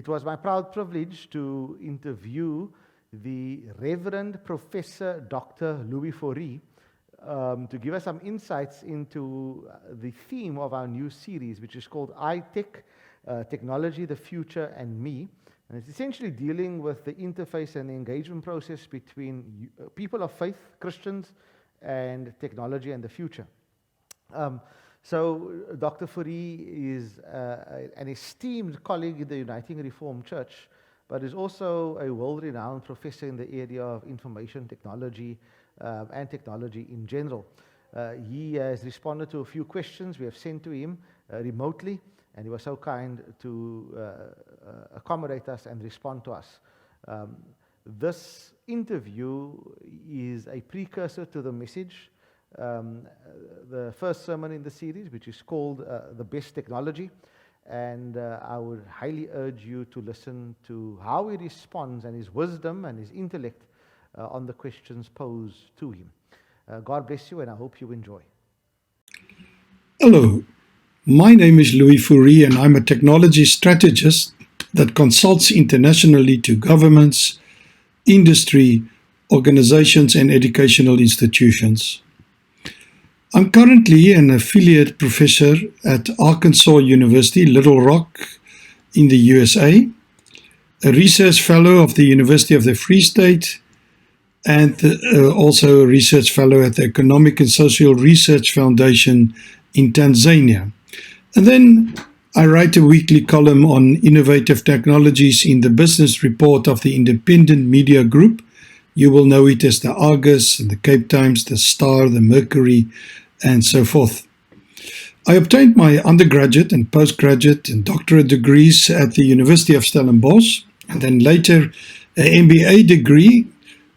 was my proud privilege to interview the Reverend Professor Dr. Louis Fouree to give us some insights into the theme of our new series, which is called iTech, Technology, the Future, and Me. And it's essentially dealing with the interface and the engagement process between people of faith, Christians, and technology and the future. So Dr. Fouree is an esteemed colleague in the Uniting Reformed Church, but is also a world-renowned professor in the area of information technology and technology in general. He has responded to a few questions we have sent to him remotely, and he was so kind to accommodate us and respond to us. This interview is a precursor to the message, the first sermon in the series, which is called The Best Technology. And I would highly urge you to listen to how he responds and his wisdom and his intellect on the questions posed to him. God bless you, and I hope you enjoy. Hello, my name is Louis Fouree, and I'm a technology strategist that consults internationally to governments, industry, organizations, and educational institutions. I'm currently an affiliate professor at Arkansas University, Little Rock in the USA, a research fellow of the University of the Free State, and also a research fellow at the Economic and Social Research Foundation in Tanzania. And then I write a weekly column on innovative technologies in the business report of the Independent Media Group. You will know it as the Argus, and the Cape Times, the Star, the Mercury, and so forth. I obtained my undergraduate and postgraduate and doctorate degrees at the University of Stellenbosch, and then later an MBA degree,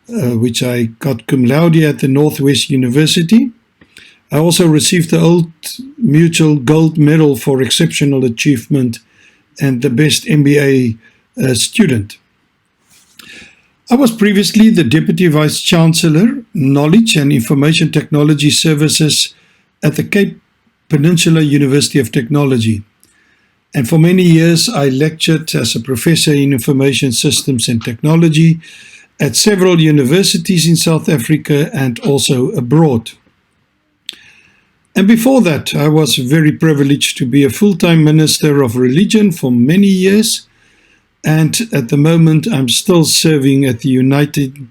which I got cum laude at the Northwest University. I also received the Old Mutual Gold Medal for Exceptional Achievement and the Best MBA student. I was previously the Deputy Vice Chancellor, Knowledge and Information Technology Services at the Cape Peninsula University of Technology. And for many years, I lectured as a professor in Information Systems and Technology at several universities in South Africa and also abroad. And before that, I was very privileged to be a full-time minister of religion for many years. And at the moment, I'm still serving at the United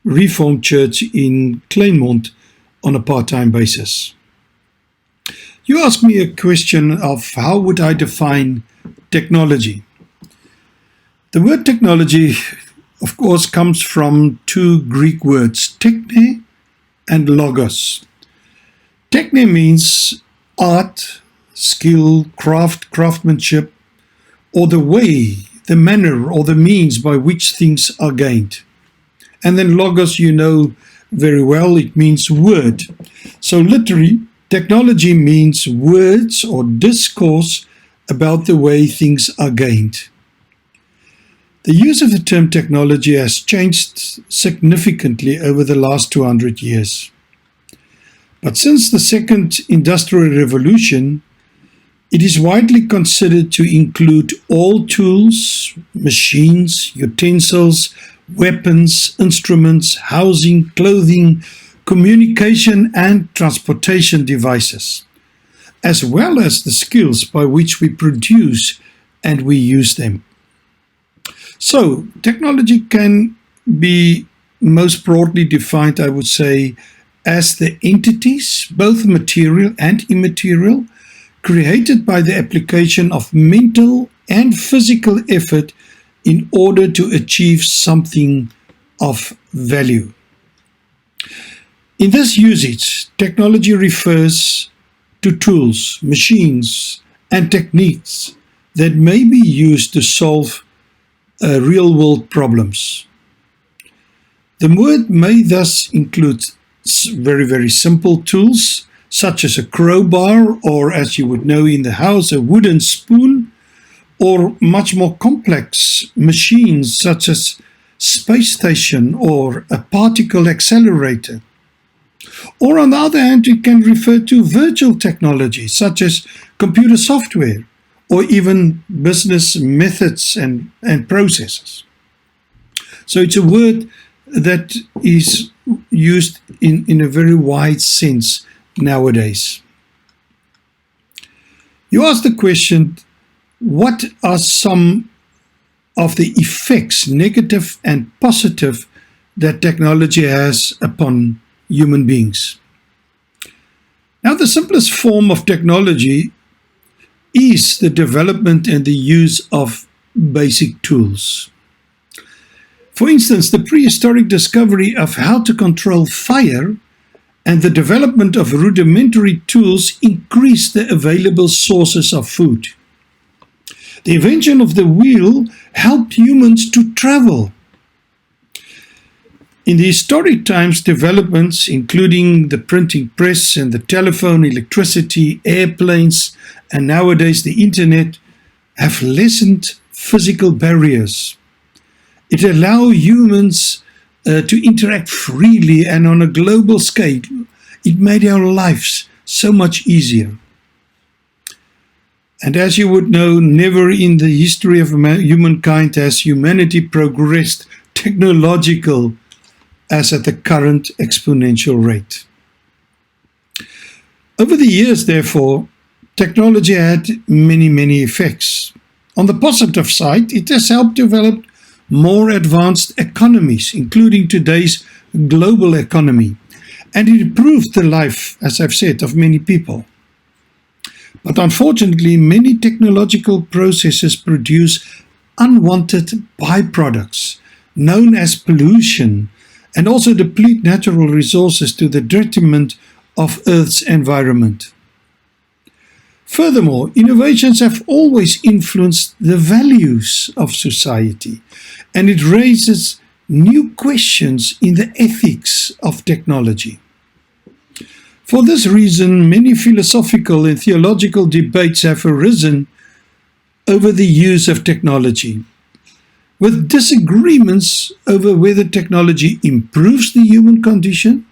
Reformed Church in Kleinmond on a part-time basis. You asked me a question of how would I define technology. The word technology, of course, comes from two Greek words, techne and logos. Techne means art, skill, craftsmanship, or the way, the manner, or the means by which things are gained. And then logos, you know very well, it means word. So literally, technology means words or discourse about the way things are gained. The use of the term technology has changed significantly over the last 200 years. But since the Second Industrial Revolution, it is widely considered to include all tools, machines, utensils, weapons, instruments, housing, clothing, communication and transportation devices, as well as the skills by which we produce and we use them. So, technology can be most broadly defined, I would say, as the entities, both material and immaterial, created by the application of mental and physical effort in order to achieve something of value. In this usage, technology refers to tools, machines, and techniques that may be used to solve real-world problems. The word may thus include very, very simple tools, such as a crowbar, or as you would know in the house, a wooden spoon, or much more complex machines such as space station or a particle accelerator. Or on the other hand, it can refer to virtual technology such as computer software or even business methods and processes. So it's a word that is used in a very wide sense nowadays. You ask the question, what are some of the effects, negative and positive, that technology has upon human beings? Now, the simplest form of technology is the development and the use of basic tools. For instance, the prehistoric discovery of how to control fire and the development of rudimentary tools increased the available sources of food. The invention of the wheel helped humans to travel. In the historic times, developments including the printing press and the telephone, electricity, airplanes, and nowadays the internet have lessened physical barriers. It allows humans to interact freely and on a global scale. It made our lives so much easier. And as you would know, never in the history of humankind has humanity progressed technological as at the current exponential rate. Over the years, therefore, technology had many effects. On the positive side, it has helped develop more advanced economies, including today's global economy, and it improved the life, as I've said, of many people. But unfortunately, many technological processes produce unwanted byproducts, known as pollution, and also deplete natural resources to the detriment of Earth's environment. Furthermore, innovations have always influenced the values of society, and it raises new questions in the ethics of technology. For this reason, many philosophical and theological debates have arisen over the use of technology, with disagreements over whether technology improves the human condition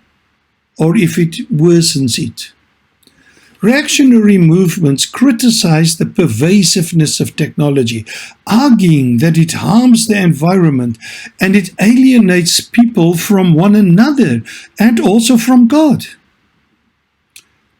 or if it worsens it. Reactionary movements criticize the pervasiveness of technology, arguing that it harms the environment and it alienates people from one another and also from God.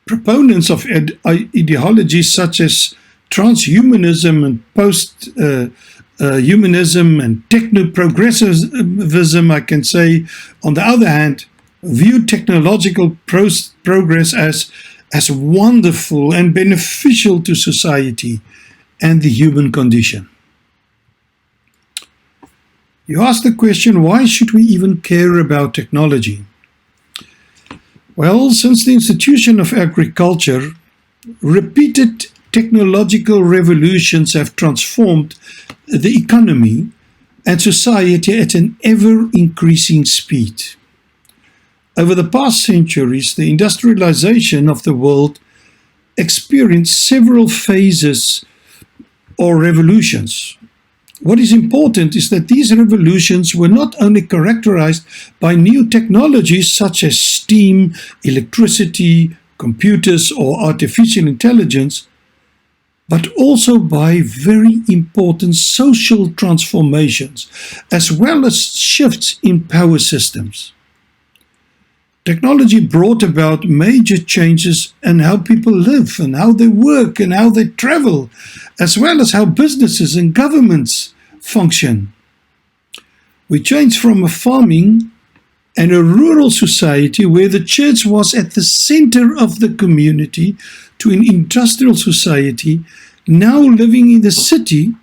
Proponents of ideologies such as transhumanism and post-humanism and techno-progressivism, I can say, on the other hand, view technological progress as wonderful and beneficial to society and the human condition. You ask the question, why should we even care about technology? Well, since the institution of agriculture, repeated technological revolutions have transformed the economy and society at an ever-increasing speed. Over the past centuries, the industrialization of the world experienced several phases or revolutions. What is important is that these revolutions were not only characterized by new technologies such as steam, electricity, computers, or artificial intelligence, but also by very important social transformations, as well as shifts in power systems. Technology brought about major changes in how people live and how they work and how they travel, as well as how businesses and governments function. We changed from a farming and a rural society where the church was at the center of the community to an industrial society, now living in the city,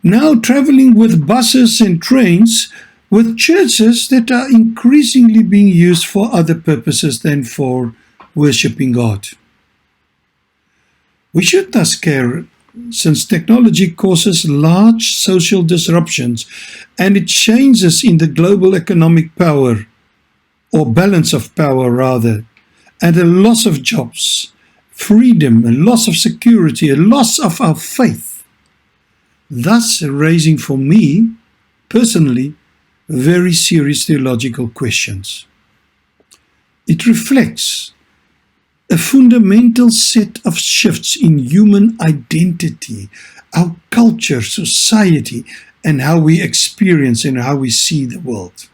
now traveling with buses and trains, with churches that are increasingly being used for other purposes than for worshipping God. We should thus care, since technology causes large social disruptions and it changes in the global economic power, or balance of power rather, and a loss of jobs, freedom, a loss of security, a loss of our faith, thus raising for me, personally, very serious theological questions. It reflects a fundamental set of shifts in human identity, our culture, society, and how we experience and how we see the world.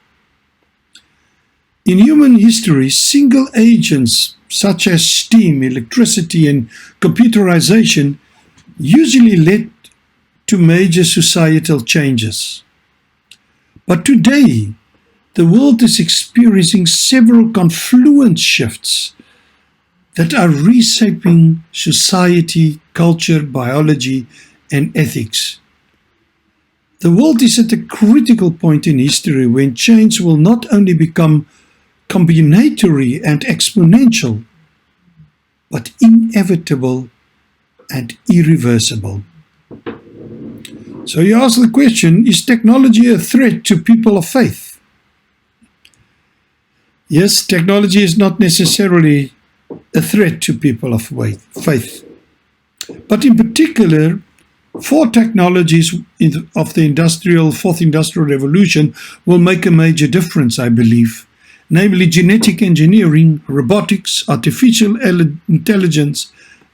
In human history, single agents such as steam, electricity, and computerization usually led to major societal changes. But today, the world is experiencing several confluent shifts that are reshaping society, culture, biology, and ethics. The world is at a critical point in history when change will not only become combinatory and exponential, but inevitable and irreversible. So you ask the question, is technology a threat to people of faith? Yes, technology is not necessarily a threat to people of faith. But in particular, 4 technologies of the fourth industrial revolution will make a major difference, I believe, namely genetic engineering, robotics, artificial intelligence,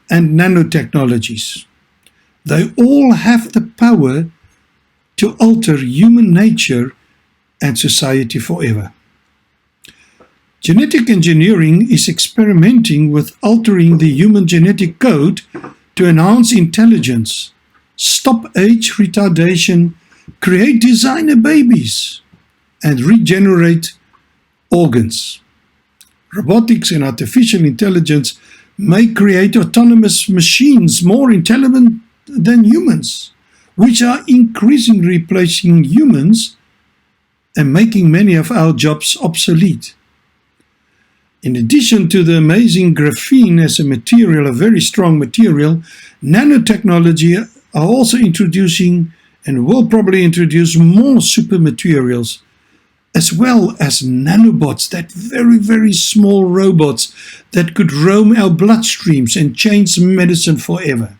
and nanotechnologies. They all have the power to alter human nature and society forever. Genetic engineering is experimenting with altering the human genetic code to enhance intelligence, stop age retardation, create designer babies, and regenerate organs. Robotics and artificial intelligence may create autonomous machines more intelligent than humans, which are increasingly replacing humans and making many of our jobs obsolete. In addition to the amazing graphene as a material, a very strong material, nanotechnology are also introducing and will probably introduce more super materials, as well as nanobots, that very, very small robots that could roam our bloodstreams and change medicine forever.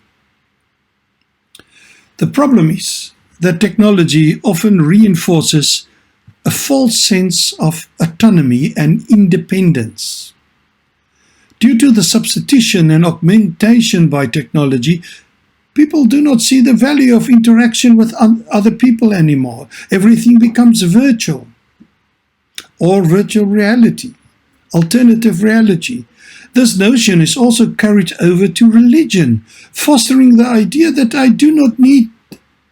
The problem is that technology often reinforces a false sense of autonomy and independence. Due to the substitution and augmentation by technology, people do not see the value of interaction with other people anymore. Everything becomes virtual or virtual reality, alternative reality. This notion is also carried over to religion, fostering the idea that I do not need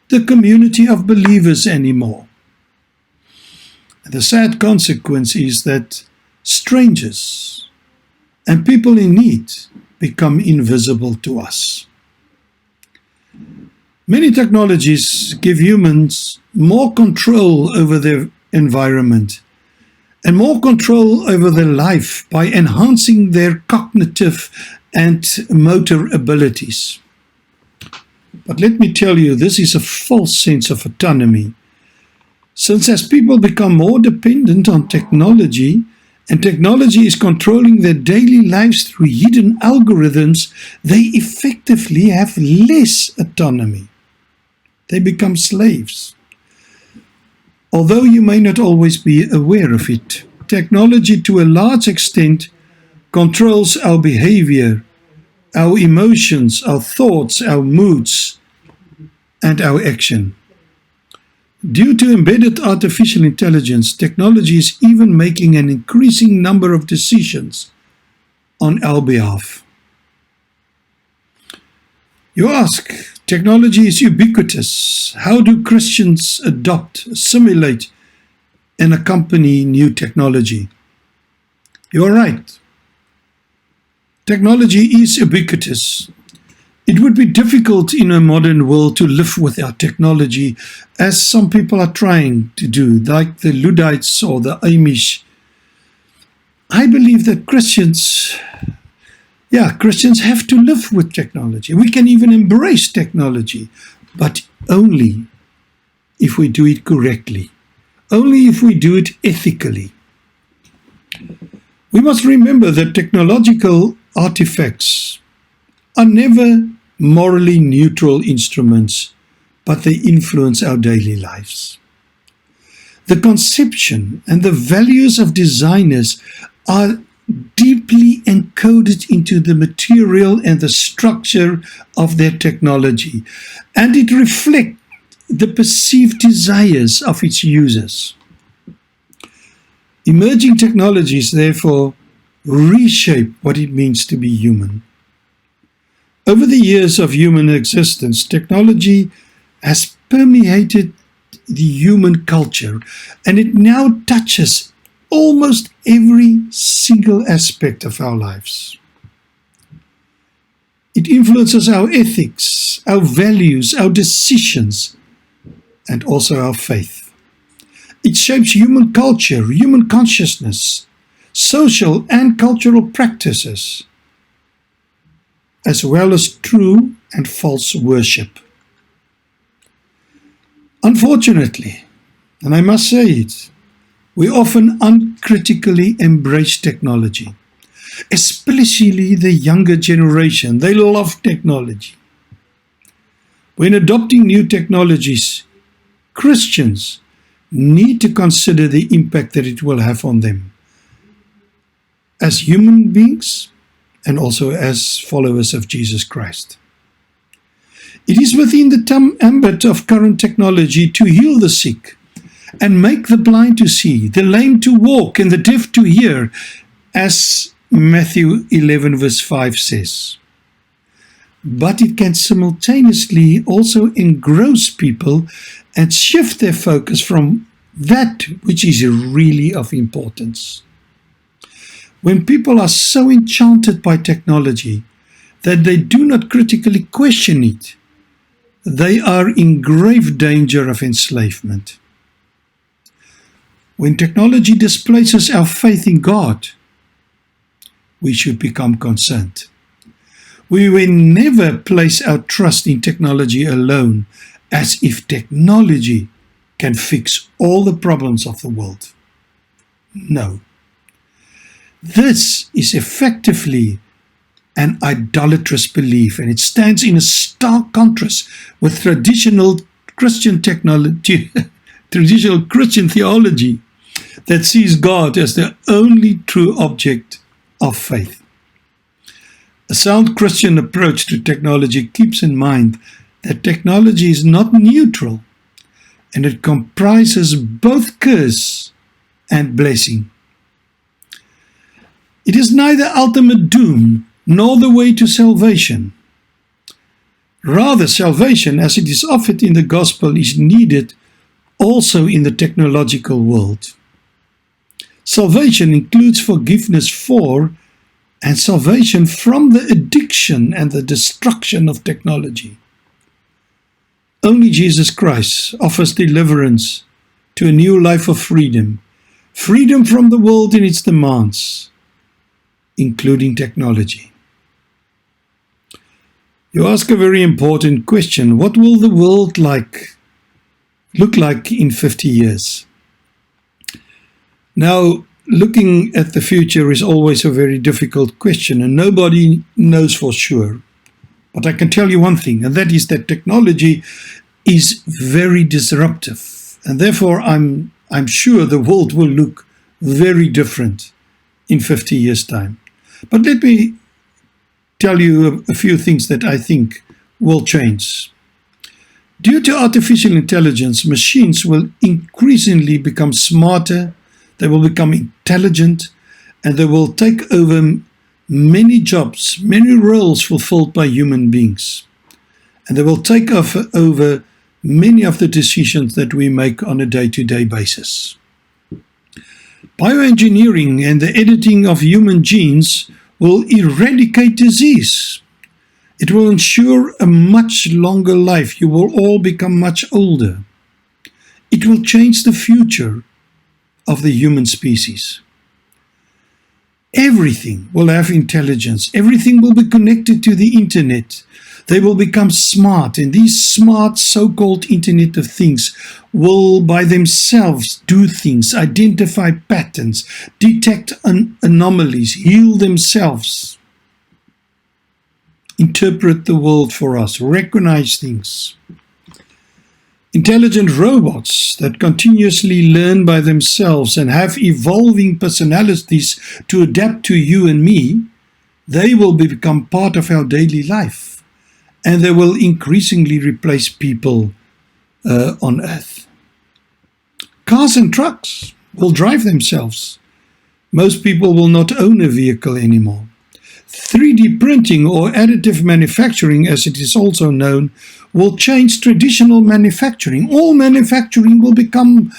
the community of believers anymore. The sad consequence is that strangers and people in need become invisible to us. Many technologies give humans more control over their environment and more control over their life by enhancing their cognitive and motor abilities. But let me tell you, this is a false sense of autonomy. Since as people become more dependent on technology, and technology is controlling their daily lives through hidden algorithms, they effectively have less autonomy. They become slaves. Although you may not always be aware of it, technology to a large extent controls our behavior, our emotions, our thoughts, our moods, and our action. Due to embedded artificial intelligence, technology is even making an increasing number of decisions on our behalf. You ask, technology is ubiquitous. How do Christians adopt, assimilate, and accompany new technology? You are right. Technology is ubiquitous. It would be difficult in a modern world to live without technology, as some people are trying to do, like the Luddites or the Amish. I believe that Christians have to live with technology. We can even embrace technology, but only if we do it correctly, only if we do it ethically. We must remember that technological artifacts are never morally neutral instruments, but they influence our daily lives. The conception and the values of designers are deeply encoded into the material and the structure of their technology, and it reflects the perceived desires of its users. Emerging technologies, therefore, reshape what it means to be human. Over the years of human existence, technology has permeated the human culture, and it now touches almost every single aspect of our lives. It influences our ethics, our values, our decisions, and also our faith. It shapes human culture, human consciousness, social and cultural practices, as well as true and false worship. Unfortunately, and I must say it, we often uncritically embrace technology, especially the younger generation. They love technology. When adopting new technologies, Christians need to consider the impact that it will have on them as human beings and also as followers of Jesus Christ. It is within the ambit of current technology to heal the sick and make the blind to see, the lame to walk, and the deaf to hear, as Matthew 11 verse 5 says. But it can simultaneously also engross people and shift their focus from that which is really of importance. When people are so enchanted by technology that they do not critically question it, they are in grave danger of enslavement. When technology displaces our faith in God, we should become concerned. We will never place our trust in technology alone, as if technology can fix all the problems of the world. No. This is effectively an idolatrous belief, and it stands in a stark contrast with traditional Christian technology, traditional Christian theology that sees God as the only true object of faith. A sound Christian approach to technology keeps in mind that technology is not neutral, and it comprises both curse and blessing. It is neither ultimate doom nor the way to salvation. Rather, salvation, as it is offered in the gospel, is needed also in the technological world. Salvation includes forgiveness for and salvation from the addiction and the destruction of technology. Only Jesus Christ offers deliverance to a new life of freedom, freedom from the world and its demands, including technology. You ask a very important question. What will the world look like in 50 years? Now, looking at the future is always a very difficult question, and nobody knows for sure. But I can tell you one thing, and that is that technology is very disruptive, and therefore I'm sure the world will look very different in 50 years' time. But let me tell you a few things that I think will change. Due to artificial intelligence, machines will increasingly become smarter, they will become intelligent, and they will take over many jobs, many roles fulfilled by human beings. And they will take over many of the decisions that we make on a day-to-day basis. Bioengineering and the editing of human genes will eradicate disease. It will ensure a much longer life. You will all become much older. It will change the future of the human species. Everything will have intelligence. Everything will be connected to the internet. They will become smart, and these smart so-called Internet of Things will by themselves do things, identify patterns, detect anomalies, heal themselves, interpret the world for us, recognize things. Intelligent robots that continuously learn by themselves and have evolving personalities to adapt to you and me, they will become part of our daily life, and they will increasingly replace people on Earth. Cars and trucks will drive themselves. Most people will not own a vehicle anymore. 3D printing, or additive manufacturing as it is also known, will change traditional manufacturing. All manufacturing will become,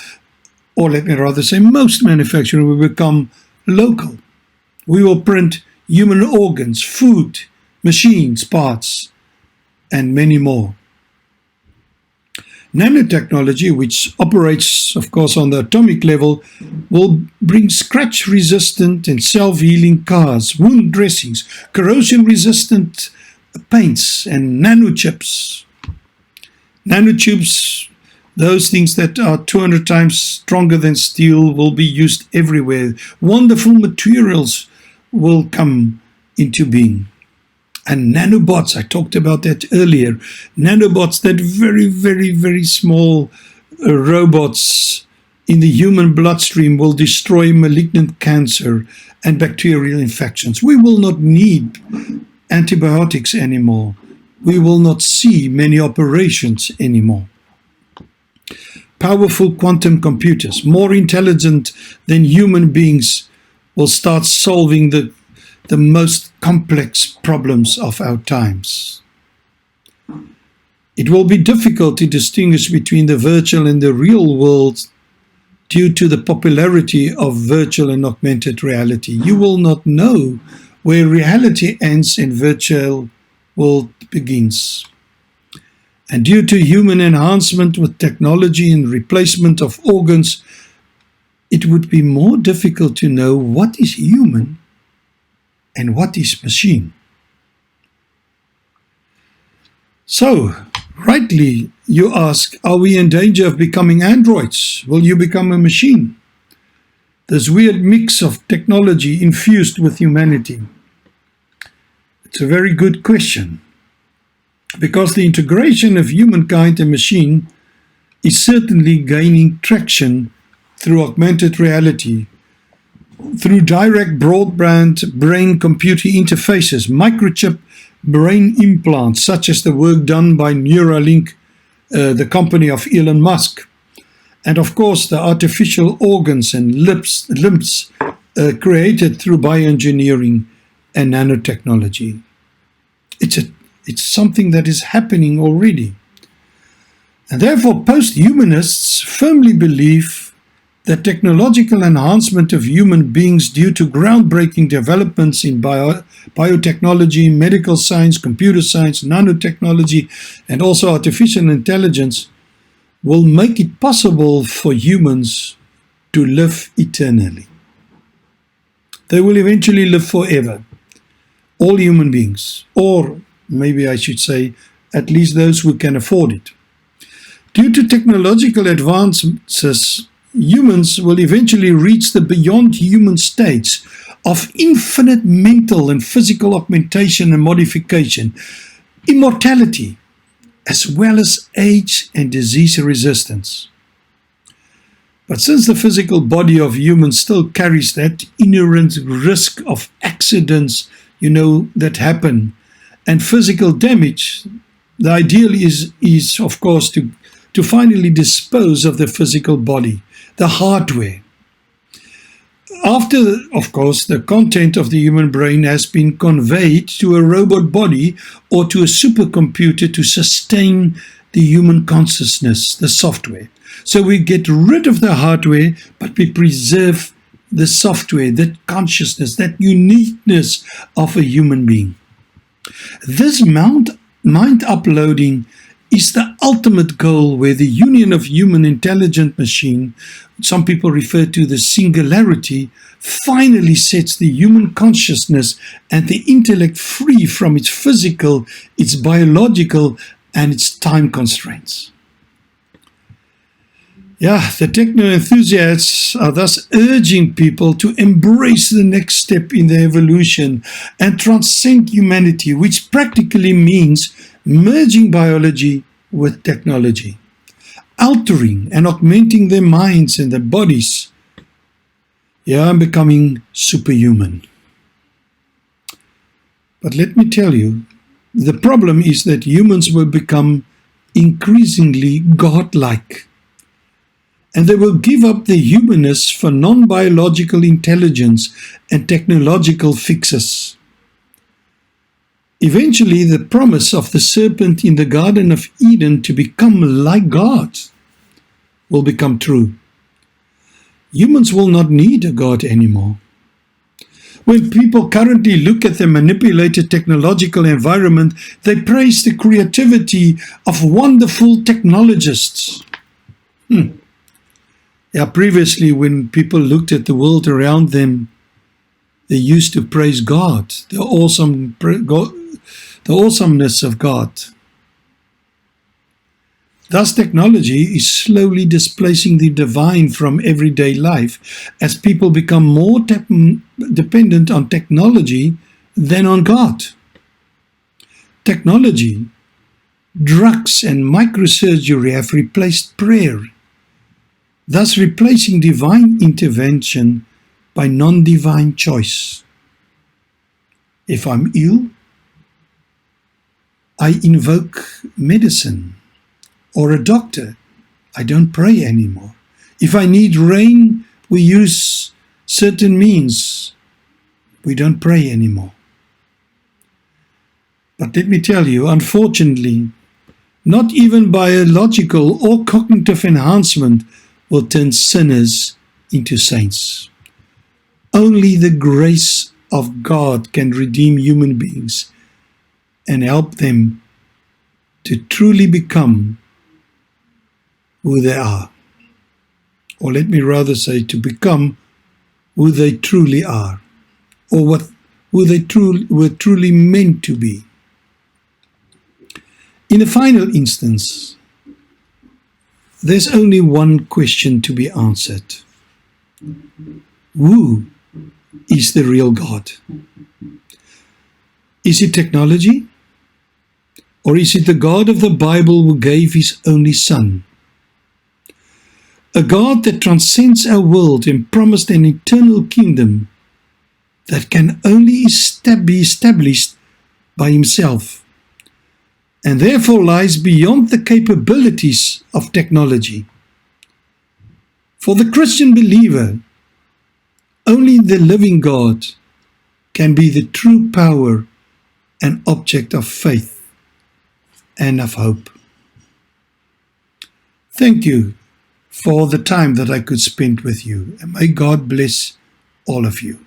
or let me rather say most manufacturing will become local. We will print human organs, food, machines, parts, and many more. Nanotechnology, which operates, of course, on the atomic level, will bring scratch-resistant and self-healing cars, wound dressings, corrosion-resistant paints, and nanochips. Nanotubes, those things that are 200 times stronger than steel, will be used everywhere. Wonderful materials will come into being. And nanobots, I talked about that earlier. Nanobots, that very, very, very small robots in the human bloodstream, will destroy malignant cancer and bacterial infections. We will not need antibiotics anymore. We will not see many operations anymore. Powerful quantum computers, more intelligent than human beings, will start solving the most complex problems of our times. It will be difficult to distinguish between the virtual and the real world due to the popularity of virtual and augmented reality. You will not know where reality ends and virtual world begins. And due to human enhancement with technology and replacement of organs, it would be more difficult to know what is human and what is machine. So, rightly, you ask, are we in danger of becoming androids? Will you become a machine? This weird mix of technology infused with humanity. It's a very good question, because the integration of humankind and machine is certainly gaining traction through augmented reality, through direct broadband brain-computer interfaces, microchip brain implants, such as the work done by Neuralink, the company of Elon Musk, and of course the artificial organs and limbs created through bioengineering and nanotechnology. It's something that is happening already. And therefore post-humanists firmly believe that technological enhancement of human beings due to groundbreaking developments in biotechnology, medical science, computer science, nanotechnology, and also artificial intelligence will make it possible for humans to live eternally. They will eventually live forever. All human beings, or maybe I should say, at least those who can afford it. Due to technological advances, humans will eventually reach the beyond human states of infinite mental and physical augmentation and modification, immortality, as well as age and disease resistance. But since the physical body of humans still carries that inherent risk of accidents, that happen, and physical damage, the ideal is of course to finally dispose of the physical body, the hardware. After, of course, the content of the human brain has been conveyed to a robot body or to a supercomputer to sustain the human consciousness, the software. So we get rid of the hardware, but we preserve the software, that consciousness, that uniqueness of a human being. This mind uploading is the ultimate goal, where the union of human intelligent machine, some people refer to the singularity, finally sets the human consciousness and the intellect free from its physical, its biological, and its time constraints. The techno-enthusiasts are thus urging people to embrace the next step in their evolution and transcend humanity, which practically means merging biology with technology. altering and augmenting their minds and their bodies, and becoming superhuman. But let me tell you, the problem is that humans will become increasingly godlike, and they will give up their humanness for non-biological intelligence and technological fixes. Eventually, the promise of the serpent in the Garden of Eden to become like God will become true. Humans will not need a God anymore. When people currently look at the manipulated technological environment, they praise the creativity of wonderful technologists. Previously, when people looked at the world around them, they used to praise God, the awesomeness of God. Thus, technology is slowly displacing the divine from everyday life as people become more dependent on technology than on God. Technology, drugs, and microsurgery have replaced prayer, thus replacing divine intervention by non-divine choice. If I'm ill, I invoke medicine or a doctor. I don't pray anymore. If I need rain, we use certain means. We don't pray anymore. But let me tell you, unfortunately, not even biological or cognitive enhancement will turn sinners into saints. Only the grace of God can redeem human beings and help them to truly become who they are. Or let me rather say, to become who they truly are, or who they were truly meant to be. In the final instance, there's only one question to be answered. Who is the real God? Is it technology? Or is it the God of the Bible who gave his only Son? A God that transcends our world and promised an eternal kingdom that can only be established by himself, and therefore lies beyond the capabilities of technology. For the Christian believer, only the living God can be the true power and object of faith and of hope. Thank you for the time that I could spend with you, and may God bless all of you.